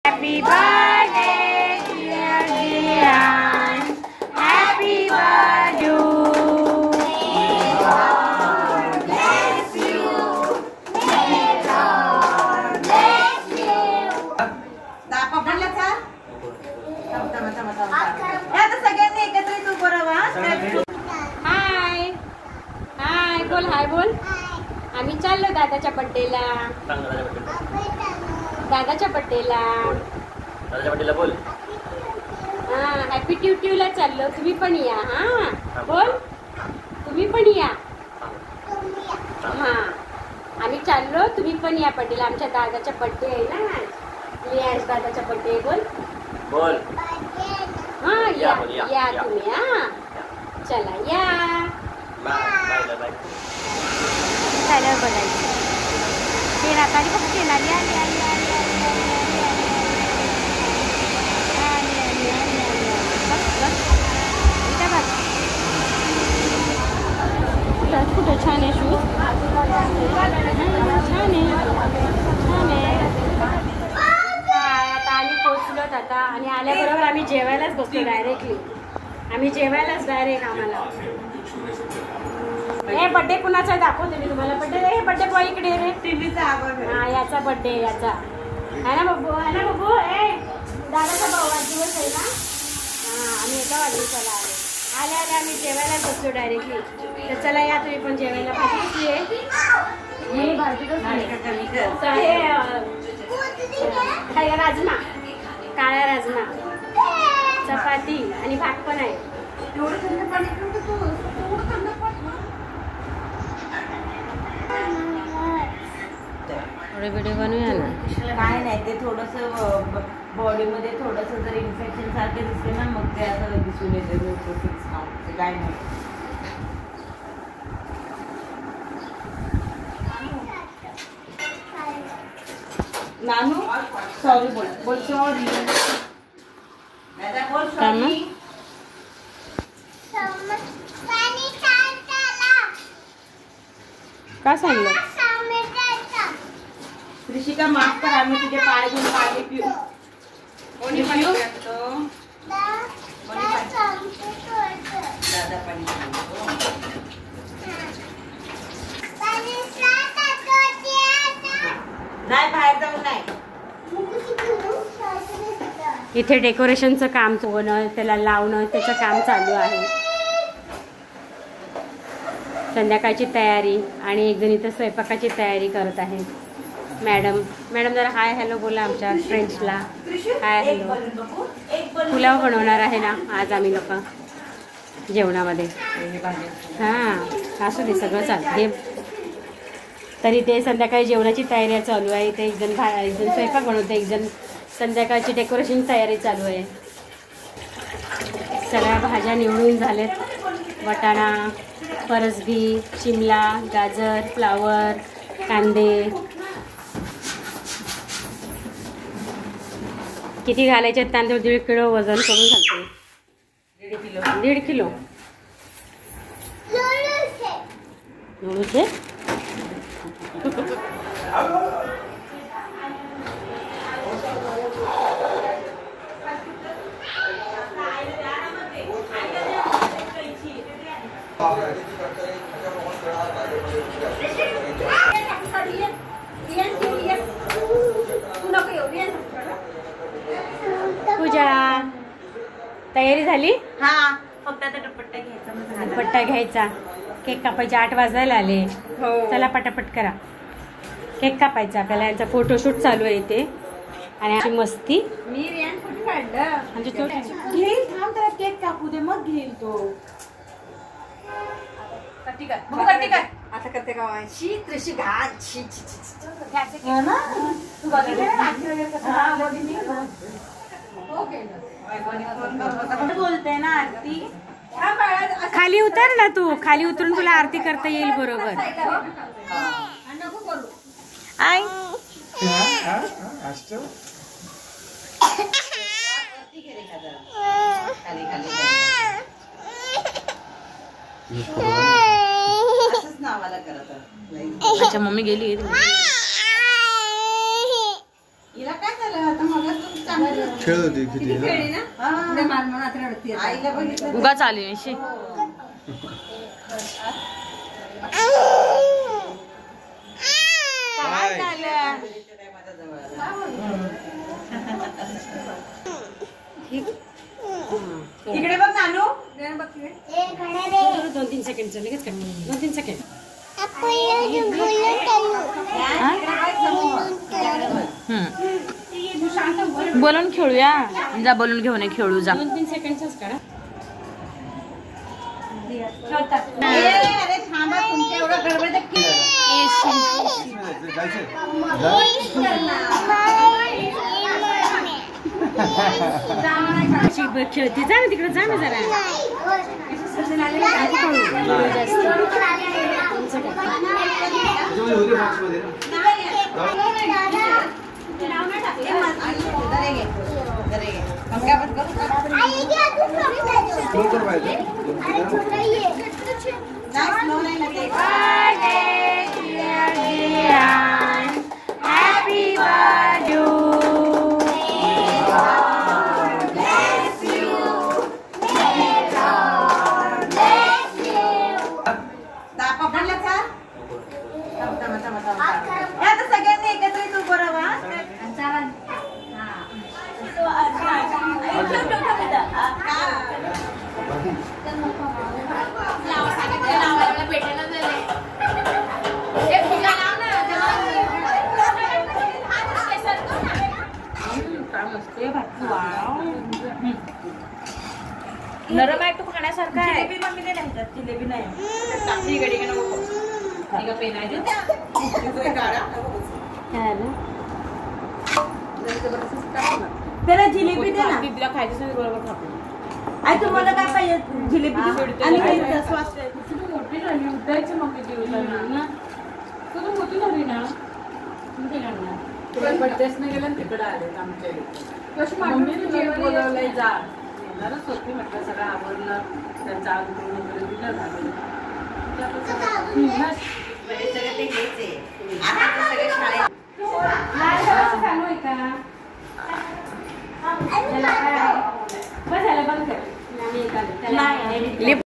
Happy birthday dear Jian, happy birthday. May God bless you, may God bless you. दापा पडला का? आता सगळ्यांनी एकत्रित उभं राहा. हाय हाय बोल, हाय बोल. आम्ही चाललो दादाच्या बर्थडेला. दादाच्या बर्थडेला बोल. हा हॅपी ट्यूट्यूला चाललो. तुम्ही पण या. हा बोल, तुम्ही पण या. हा आम्ही चाललो, तुम्ही पण या बर्थडेला. आमच्या दादाचा बर्थडे आहे ना. लियास दादाचा बर्थडे. बोल बोल. हा या तुम्ही. हा चला या. चालेल बोलायचं. ते रातारी फक्त येणार. या या या कुठं छान आहे शूज. छान आहे. आता आम्ही पोचलोत आता. आणि आल्याबरोबर आम्ही जेवायलाच बसतो डायरेक्टली. आम्ही जेवायलाच डायरेक्ट. आम्हाला हे बड्डे कुणाचा दाखवते मी तुम्हाला. बड्डे हे बड्डे बॉय इकडे रे. हा याचा बड्डे याचा आहे ना बब्बू. आहे ना बब्बू. ए दादाचा भाऊ वाढदिवस आहे ना. हा आम्ही एका वाढदिवसाला आले आम्ही जेवायला बसतो डायरेक्टली. तर चला या तुम्ही पण जेवायला. भाजी आहे राजमा, काळा राजमा, चपाती आणि भात पण आहे. थोडे व्हिडिओ बनवूया ना. काय नाही ते थोडस बॉडीमध्ये थोडस जर इन्फेक्शन सारखे दिसले ना मग ते असं दिसून येते. काय नाही. नानू सॉरी बोल. बोल सॉरी. बोल सॉरी. काय सांगलं. ऋषिका माफ कर. आम्ही तुझे पाय घेऊन पाणी पिऊ. कोणी पाणी पितो. दादा पाणी नाही. बाहेर जाऊन नाही. इथे डेकोरेशनचं काम होणं, त्याला लावणं, त्याचं काम चालू आहे. संध्याकाळची तयारी. आणि एक जण इथं स्वयंपाकाची तयारी करत आहे. मॅडम जरा हाय हॅलो बोला आमच्या फ्रेंड्सला. Hi hello. पुलाव बनवणार आहे ना आज आम्ही लोक जेवणामध्ये. हां असू दे सगळं चालतं. हे तरी ते संध्याकाळी जेवणाची तयारी चालू आहे. इथे एक जण स्वयंपाक बनवते, एक जण संध्याकाळची डेकोरेशन तयारी चालू आहे. सगळ्या भाज्या निवडून झाल्यात. वाटाणा, फरसबी, शिमला, गाजर, फ्लावर, कांदे. किती घालायचे तांदूळ. 1.5 किलो वजन करून घालते. 1.5 किलो. पूजा तयारी झाली. हा फक्त आता दुपट्टा घ्यायचा. दुपट्टा घ्यायचा. केक कापायचे. 8 वाजायला आले. चला पटापट करा. केक कापायचा. आपल्याला यांचा फोटोशूट चालू आहे इथे. आणि अशी मस्ती. मी रियान कुठे काढलं. म्हणजे तो घेईल. थांब त्याला केक कापू दे मग घेईल तो. ठीक आहे आता करते का. शी घात बोलते ना आरती. खाली उतर ना तू. खाली उतरून तुला आरती करता येईल बरोबर. आई अच्छा मम्मी गेली. हिला काय झालं आता. मग खेळ होती किती आईला बघितलं उगा चालू आहे शी. काय झालं? इकडे बघ नानू 2-3 सेकंड लगेच कर. 2-3 सेकंड. बोलून खेळूया. जा बोलून घेऊन ये, खेळू जा. 2-3 सेकंडच करा. अरे थांबा, तुमच्या एवढं गडबड खेळती जा ना तिकडे, जा ना जरा. सगळ्यांनी एकत्रित उभं राहा. नरम आहे, तू खाण्यासारखा आहे. जिलेबी मम्मी नाही राहतात, जिलेबी नाही. टाकली इकडे इकडे नको. इकडे पेन आहे ना. इकडे काढा. त्याला जिलेबी दे ना. तिला खायचं बरोबर खातो. आई तुम्हाला काय पाहिजे? जिलेबी आणि काही स्वास मोठी झाली, उठायचं मग किती ना. तू तर मोठी झाली ना. बड्डेच नाही गेलं तिकडे आले आमच्या कशी मम्मीने बोलवलंय जा. येणारच होती म्हटलं, सगळं आवडलं. त्यांचं आगमन वगैरे दिलं झालं. सगळे ते घ्यायचे. आता सगळे शाळेत चालू आहे का? बस झालं, बंद कर.